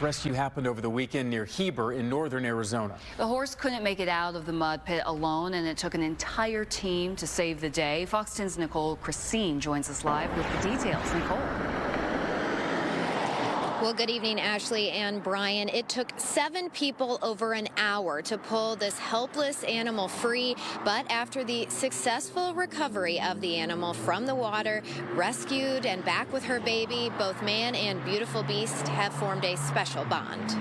This rescue happened over the weekend near Heber in northern Arizona. The horse couldn't make it out of the mud pit alone, and it took an entire team to save the day. Fox 10's Nicole Krasean joins us live with the details. Nicole. Well, good evening, Ashley and Brian. It took 7 people over an hour to pull this helpless animal free, but after the successful recovery of the animal from the water, rescued and back with her baby, both man and beautiful beast have formed a special bond.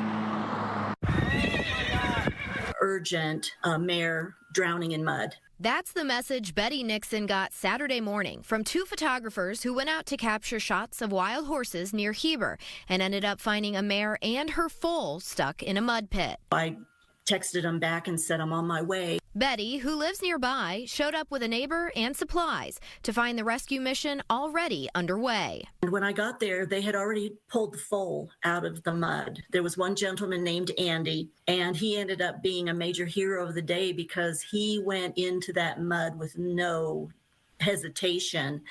Urgent mare drowning in mud. That's the message Betty Nixon got Saturday morning from 2 photographers who went out to capture shots of wild horses near Heber and ended up finding a mare and her foal stuck in a mud pit. I texted them back and said I'm on my way. Betty, who lives nearby, showed up with a neighbor and supplies to find the rescue mission already underway. And when I got there, they had already pulled the foal out of the mud. There was one gentleman named Andy, and he ended up being a major hero of the day because he went into that mud with no hesitation,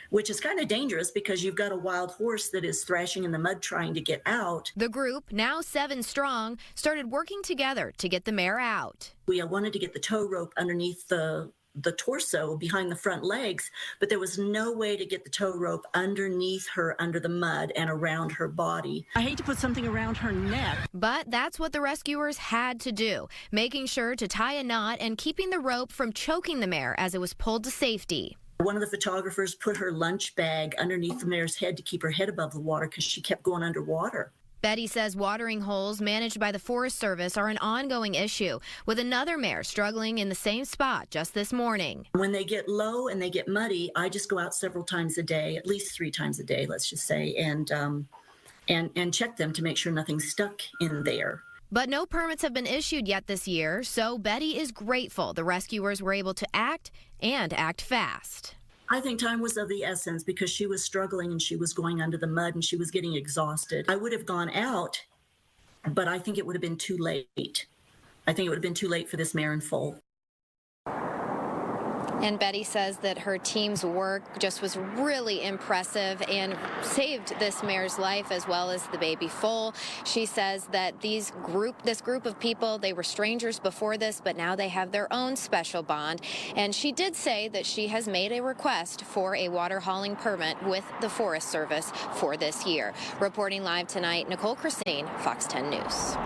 which is kind of dangerous because you've got a wild horse that is thrashing in the mud trying to get out. The group, now 7 strong, started working together to get the mare out. We wanted to get the tow rope underneath the torso behind the front legs, but there was no way to get the tow rope underneath her, under the mud and around her body. I hate to put something around her neck. But that's what the rescuers had to do, making sure to tie a knot and keeping the rope from choking the mare as it was pulled to safety. One of the photographers put her lunch bag underneath the mare's head to keep her head above the water because she kept going underwater. Betty says watering holes managed by the Forest Service are an ongoing issue, with another mare struggling in the same spot just this morning. When they get low and they get muddy, I just go out several times a day, at least 3 times a day, let's just say, and check them to make sure nothing's stuck in there. But no permits have been issued yet this year, so Betty is grateful the rescuers were able to act and act fast. I think time was of the essence because she was struggling and she was going under the mud and she was getting exhausted. I would have gone out, but I think it would have been too late. I think it would have been too late for this mare and foal. And Betty says that her team's work just was really impressive and saved this mare's life as well as the baby foal. She says that this group of people, they were strangers before this, but now they have their own special bond. And she did say that she has made a request for a water hauling permit with the Forest Service for this year. Reporting live tonight, Nicole Krasean, Fox 10 News.